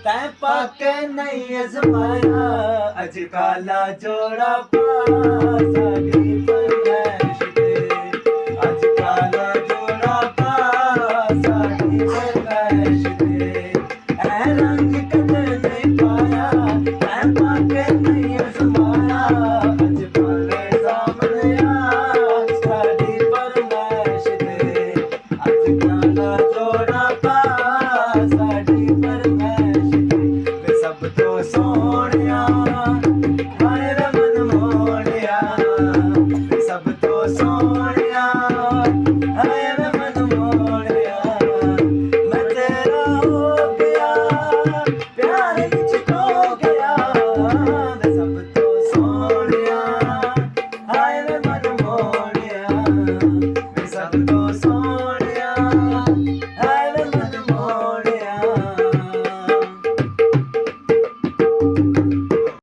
तै पाके नहीं अजमाया अज काला जोड़ा पा साडी फरमैश ते अज काला जोड़ा पा साडी फरमैश ते ऐ रंग कदे नहीं पाया तै पाके नहीं अजमाया अज काले सामने आ साडी फरमैश ते अज काला जोड़ा पा साडी फरमैश